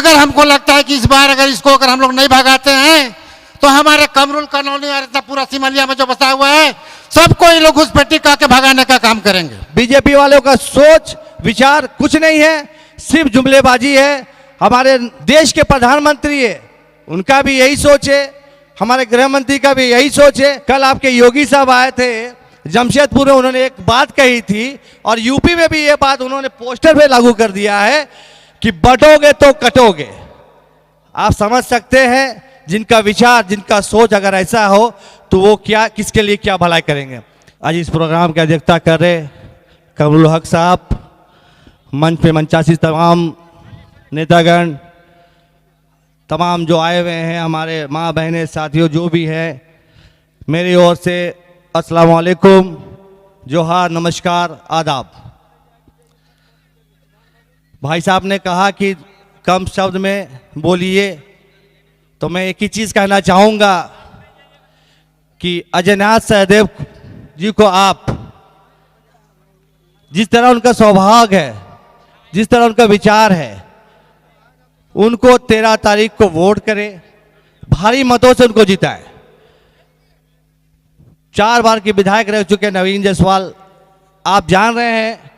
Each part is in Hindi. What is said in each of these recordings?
अगर हमको लगता है कि इस बार अगर हम लोग नहीं भगाते हैं तो हमारे कमरुल कॉलोनी और इतना पूरा सिमलिया में जो बसा हुआ है सबको ये लोग घुसपैठी के भगाने का काम करेंगे। बीजेपी वालों का सोच विचार कुछ नहीं है, सिर्फ जुमलेबाजी है। हमारे देश के प्रधानमंत्री है, उनका भी यही सोच है, हमारे गृह मंत्री का भी यही सोच है। कल आपके योगी साहब आए थे जमशेदपुर में, उन्होंने एक बात कही थी और यूपी में भी ये बात उन्होंने पोस्टर पे लागू कर दिया है कि बटोगे तो कटोगे। आप समझ सकते हैं जिनका विचार जिनका सोच अगर ऐसा हो तो वो क्या किसके लिए क्या भलाई करेंगे। आज इस प्रोग्राम की अध्यक्षता कर रहे कमरुल हक साहब, मंच पे मंचासी तमाम नेतागण, तमाम जो आए हुए हैं हमारे माँ बहनें साथियों जो भी हैं, मेरी ओर से अस्सलाम वालेकुम, जोहार, नमस्कार, आदाब। भाई साहब ने कहा कि कम शब्द में बोलिए, तो मैं एक ही चीज़ कहना चाहूँगा कि अजयनाथ सहदेव जी को आप जिस तरह उनका स्वभाव है, जिस तरह उनका विचार है, उनको 13 तारीख को वोट करें, भारी मतों से उनको जिताए। 4 बार के विधायक रह चुके नवीन जायसवाल, आप जान रहे हैं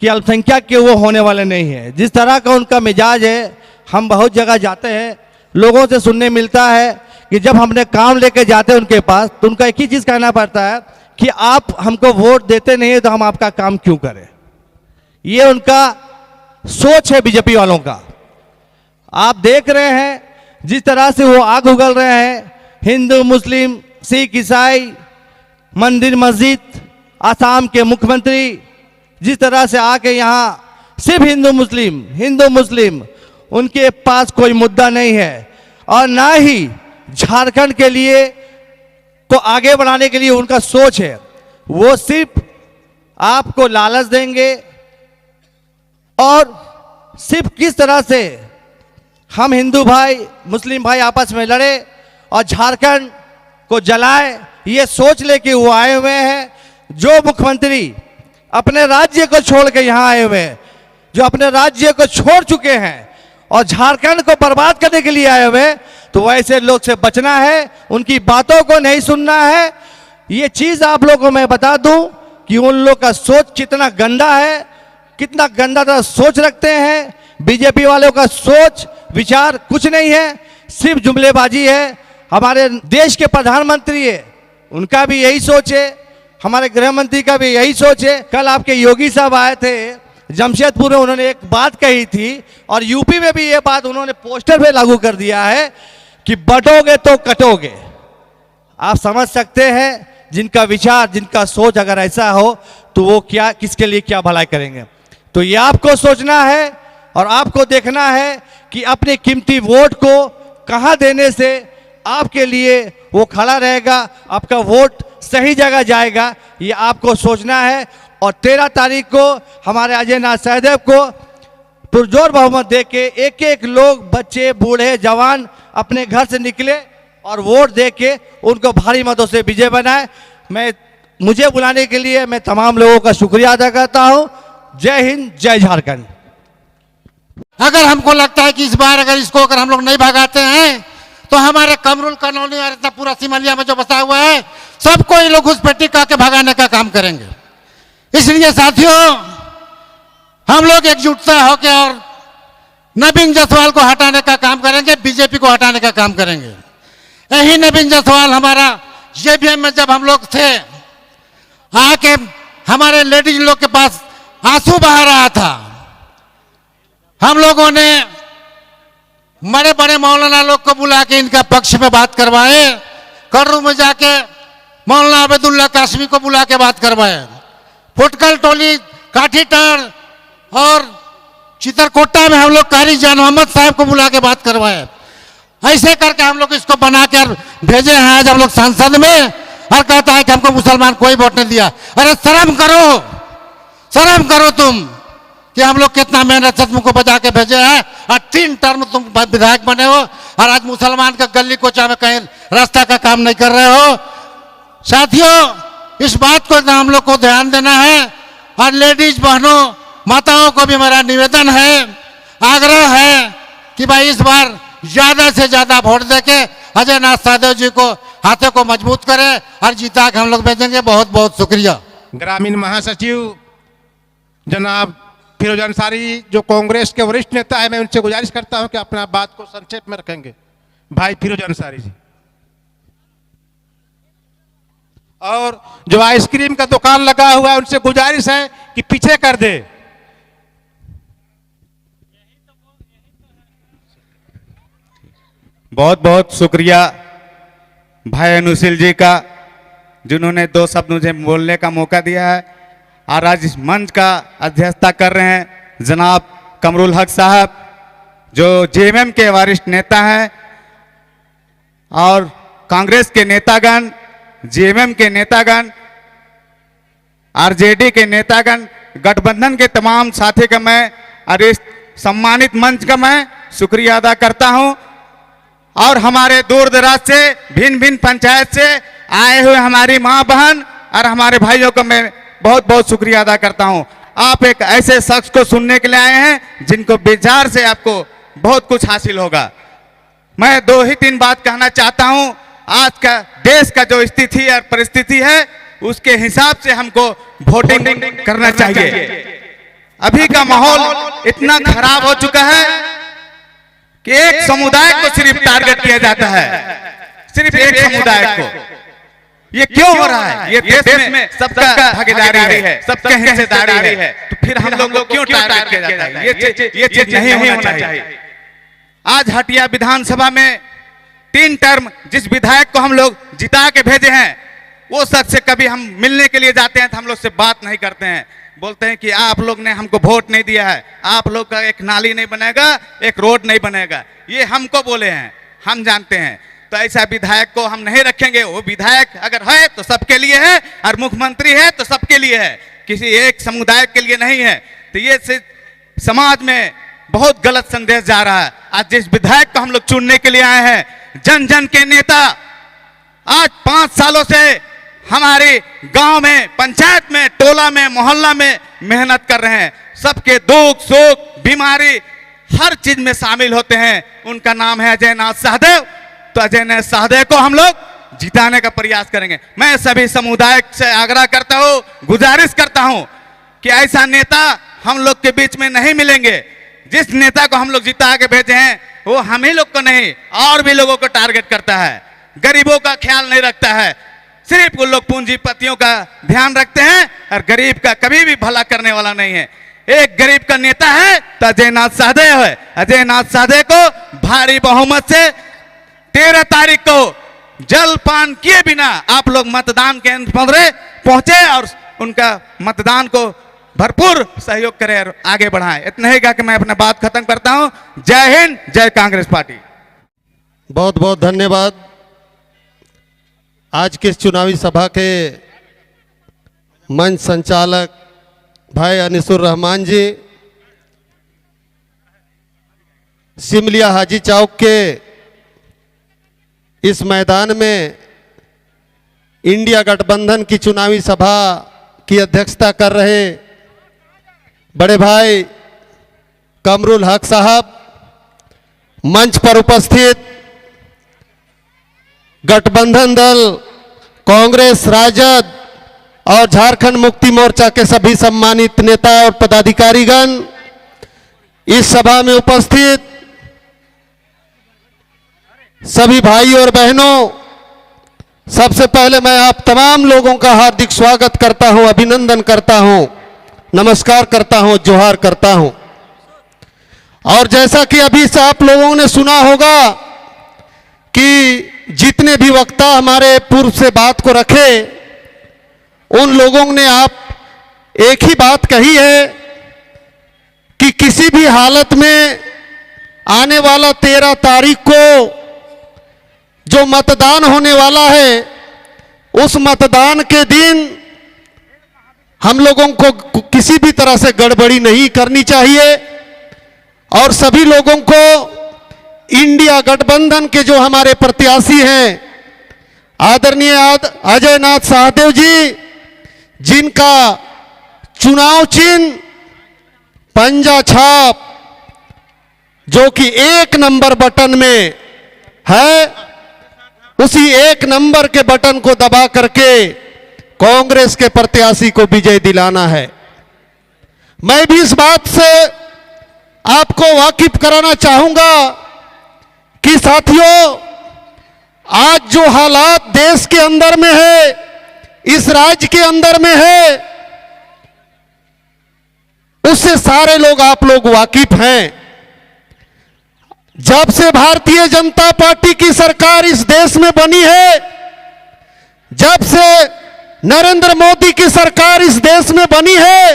कि अल्पसंख्यक के वो होने वाले नहीं है। जिस तरह का उनका मिजाज है, हम बहुत जगह जाते हैं, लोगों से सुनने मिलता है कि जब हमने काम लेके जाते हैं उनके पास तो उनका एक ही चीज़ कहना पड़ता है कि आप हमको वोट देते नहीं है तो हम आपका काम क्यों करें। ये उनका सोच है बीजेपी वालों का। आप देख रहे हैं जिस तरह से वो आग उगल रहे हैं, हिंदू मुस्लिम सिख ईसाई, मंदिर मस्जिद, आसाम के मुख्यमंत्री जिस तरह से आके यहाँ सिर्फ हिंदू मुस्लिम उनके पास कोई मुद्दा नहीं है और ना ही झारखंड के लिए को आगे बढ़ाने के लिए उनका सोच है। वो सिर्फ आपको लालच देंगे और सिर्फ किस तरह से हम हिंदू भाई मुस्लिम भाई आपस में लड़े और झारखंड को जलाए, ये सोच लेके वो आए हुए हैं। जो मुख्यमंत्री अपने राज्य को छोड़ के यहाँ आए हुए हैं, जो अपने राज्य को छोड़ चुके हैं और झारखंड को बर्बाद करने के लिए आए हुए, तो वैसे लोग से बचना है, उनकी बातों को नहीं सुनना है। ये चीज़ आप लोगों को मैं बता दूं कि उन लोग का सोच कितना गंदा है, कितना गंदा तरह सोच रखते हैं। बीजेपी वालों का सोच विचार कुछ नहीं है, सिर्फ जुमलेबाजी है। हमारे देश के प्रधानमंत्री है, उनका भी यही सोच है, हमारे गृह मंत्री का भी यही सोच है। कल आपके योगी साहब आए थे जमशेदपुर में, उन्होंने एक बात कही थी और यूपी में भी ये बात उन्होंने पोस्टर पे लागू कर दिया है कि बटोगे तो कटोगे। आप समझ सकते हैं जिनका विचार जिनका सोच अगर ऐसा हो तो वो क्या किसके लिए क्या भलाई करेंगे। तो ये आपको सोचना है और आपको देखना है कि अपने कीमती वोट को कहाँ देने से आपके लिए वो खड़ा रहेगा, आपका वोट सही जगह जाएगा, ये आपको सोचना है। और 13 तारीख को हमारे अजयनाथ सहदेव को पुरजोर बहुमत दे के एक एक लोग, बच्चे, बूढ़े, जवान अपने घर से निकले और वोट दे के उनको भारी मतों से विजय बनाए। मुझे बुलाने के लिए मैं तमाम लोगों का शुक्रिया अदा करता हूं। जय हिंद, जय झारखंड। अगर हमको लगता है कि इस बार अगर हम लोग नहीं भगाते हैं तो हमारे कमरुल कॉलोनी और इतना पूरा सिमलिया में जो बसा हुआ है सबको ये लोग घुसपैठी के भगाने का काम करेंगे। इसलिए साथियों, हम लोग एकजुटता होकर और नवीन जायसवाल को हटाने का काम करेंगे, बीजेपी को हटाने का काम करेंगे। यही नवीन जायसवाल हमारा जेबीएम में जब हम लोग थे, आके हमारे लेडीज लोग के पास आंसू बहा रहा था। हम लोगों ने बड़े बड़े मौलाना लोग को बुला के इनका पक्ष में बात करवाए। कर्रू में जाके मौलाना अबेदुल्ला कासमी को बुला के बात करवाए। फुटकल टोली, काठीटार और चित्रकोटा में हम लोग कारी जान मोहम्मद साहब को बुला के बात करवाए। ऐसे करके हम लोग इसको बना कर भेजे हैं आज हम लोग संसद में, और कहता है कि हमको मुसलमान कोई वोट नहीं दिया। अरे शर्म करो तुम कि हम लोग कितना मेहनत से तुमको बचा के भेजे हैं और 3 टर्म तुम विधायक बने हो और आज मुसलमान का गली कोचा में कहीं रास्ता का काम नहीं कर रहे हो। साथियों, इस बात को हम लोग को ध्यान देना है और लेडीज बहनों माताओं को भी हमारा निवेदन है, आग्रह है कि भाई इस बार ज्यादा से ज्यादा वोट देके अजय नाथ सहदेव जी को हाथों को मजबूत करें और जीता के हम लोग भेजेंगे। बहुत बहुत शुक्रिया। ग्रामीण महासचिव जनाब फिरोज अंसारी जो कांग्रेस के वरिष्ठ नेता है, मैं उनसे गुजारिश करता हूं कि अपना बात को संक्षेप में रखेंगे। भाई फिरोज अंसारी जी। और जो आइसक्रीम का दुकान लगा हुआ है उनसे गुजारिश है कि पीछे कर दे। बहुत बहुत शुक्रिया भाई अनुशील जी का, जिन्होंने 2 शब्द मुझे बोलने का मौका दिया है। और आज इस मंच का अध्यक्षता कर रहे हैं जनाब कमरुल हक साहब, जो जेएमएम के वरिष्ठ नेता हैं, और कांग्रेस के नेतागण, जेएमएम के नेतागण, आरजेडी के नेतागण, गठबंधन के तमाम साथी का मैं और इस सम्मानित मंच का मैं शुक्रिया अदा करता हूं। और हमारे दूर दराज से भिन्न भिन्न पंचायत से आए हुए हमारी मां बहन और हमारे भाइयों का मैं बहुत बहुत शुक्रिया अदा करता हूं। आप एक ऐसे शख्स को सुनने के लिए आए हैं जिनको विचार से आपको बहुत कुछ हासिल होगा। मैं 2 ही 3 बात कहना चाहता हूं। आज का देश का जो स्थिति और परिस्थिति है उसके हिसाब से हमको वोटिंग करना चाहिए। अभी का माहौल इतना खराब हो चुका है कि एक समुदाय को सिर्फ टारगेट किया जाता है, सिर्फ एक समुदाय को। ये क्यों हो रहा है? ये देश में सबका भागीदारी है, सबका हिस्सेदारी है, तो फिर हम लोग को क्यों टारगेट किया जाता है? ये चीज नहीं होना चाहिए। आज हटिया विधानसभा में 3 टर्म जिस विधायक को हम लोग जिता के भेजे हैं, वो शख्स से कभी हम मिलने के लिए जाते हैं तो हम लोग से बात नहीं करते हैं। बोलते हैं कि आप लोग ने हमको वोट नहीं दिया है, आप लोग का एक नाली नहीं बनेगा, एक रोड नहीं बनेगा। ये हमको बोले हैं, हम जानते हैं। तो ऐसा विधायक को हम नहीं रखेंगे। वो विधायक अगर है तो सबके लिए है, और मुख्यमंत्री है तो सबके लिए है, किसी एक समुदाय के लिए नहीं है। तो ये समाज में बहुत गलत संदेश जा रहा है। आज जिस विधायक को हम लोग चुनने के लिए आए हैं, जन जन के नेता, आज 5 सालों से हमारे गांव में, पंचायत में, टोला में, मोहल्ला में मेहनत कर रहे हैं। सबके दुख सुख बीमारी हर चीज में शामिल होते हैं। उनका नाम है अजय नाथ सहदेव। तो अजय नाथ सहदेव को हम लोग जिताने का प्रयास करेंगे। मैं सभी समुदाय से आग्रह करता हूं, गुजारिश करता हूं कि ऐसा नेता हम लोग के बीच में नहीं मिलेंगे। जिस नेता को हम लोग जिता के भेजे हैं वो हम ही लोग को नहीं, और भी लोगों को टारगेट करता है, गरीबों का ख्याल नहीं रखता है। सिर्फ वो लोग पूंजीपतियों का ध्यान रखते हैं और गरीब का कभी भी भला करने वाला नहीं है। एक गरीब का नेता है तो अजय नाथ सहदेव है। अजय नाथ सहदेव को भारी बहुमत से 13 तारीख को जलपान किए बिना आप लोग मतदान केंद्र पर पहुंचे और उनका मतदान को भरपूर सहयोग करें और आगे बढ़ाएं। इतना ही कहा कि मैं अपना बात खत्म करता हूं। जय हिंद, जय कांग्रेस पार्टी। बहुत बहुत धन्यवाद। आज के इस चुनावी सभा के मंच संचालक भाई अनिसुर रहमान जी, सिमलिया हाजी चौक के इस मैदान में इंडिया गठबंधन की चुनावी सभा की अध्यक्षता कर रहे बड़े भाई कमरुल हक साहब, मंच पर उपस्थित गठबंधन दल कांग्रेस, राजद और झारखंड मुक्ति मोर्चा के सभी सम्मानित नेता और पदाधिकारीगण, इस सभा में उपस्थित सभी भाई और बहनों, सबसे पहले मैं आप तमाम लोगों का हार्दिक स्वागत करता हूं, अभिनंदन करता हूं, नमस्कार करता हूं, जोहार करता हूं। और जैसा कि अभी से आप लोगों ने सुना होगा कि जितने भी वक्ता हमारे पूर्व से बात को रखे, उन लोगों ने आप एक ही बात कही है कि किसी भी हालत में आने वाला 13 तारीख को जो मतदान होने वाला है, उस मतदान के दिन हम लोगों को किसी भी तरह से गड़बड़ी नहीं करनी चाहिए और सभी लोगों को इंडिया गठबंधन के जो हमारे प्रत्याशी हैं आदरणीय अजय नाथ सहदेव जी, जिनका चुनाव चिन्ह पंजा छाप जो कि 1 नंबर बटन में है, उसी 1 नंबर के बटन को दबा करके कांग्रेस के प्रत्याशी को विजय दिलाना है। मैं भी इस बात से आपको वाकिफ कराना चाहूंगा कि साथियों, आज जो हालात देश के अंदर में है, इस राज्य के अंदर में है, उससे सारे लोग आप लोग वाकिफ हैं। जब से भारतीय जनता पार्टी की सरकार इस देश में बनी है, जब से नरेंद्र मोदी की सरकार इस देश में बनी है,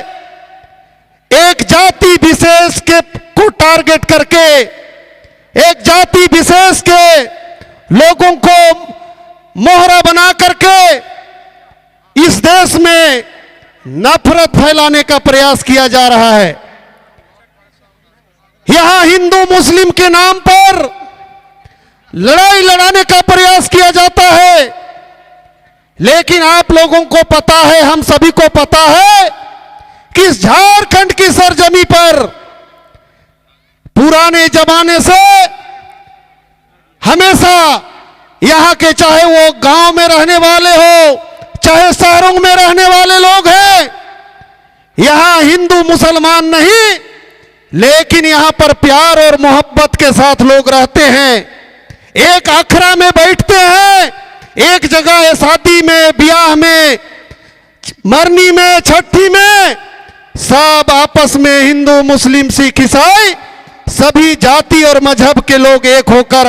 एक जाति विशेष को टारगेट करके, एक जाति विशेष के लोगों को मोहरा बना करके इस देश में नफरत फैलाने का प्रयास किया जा रहा है। यहां हिंदू मुस्लिम के नाम पर लड़ाई लड़ाने का प्रयास किया जाता है, लेकिन आप लोगों को पता है, हम सभी को पता है कि इस झारखंड की सरजमी पर पुराने जमाने से हमेशा यहां के, चाहे वो गांव में रहने वाले हो, चाहे शहरों में रहने वाले लोग हैं, यहां हिंदू मुसलमान नहीं, लेकिन यहां पर प्यार और मोहब्बत के साथ लोग रहते हैं। एक अखरा में बैठते हैं, एक जगह शादी में, ब्याह में, मरनी में, छठी में, सब आपस में हिंदू मुस्लिम सिख ईसाई सभी जाति और मजहब के लोग एक होकर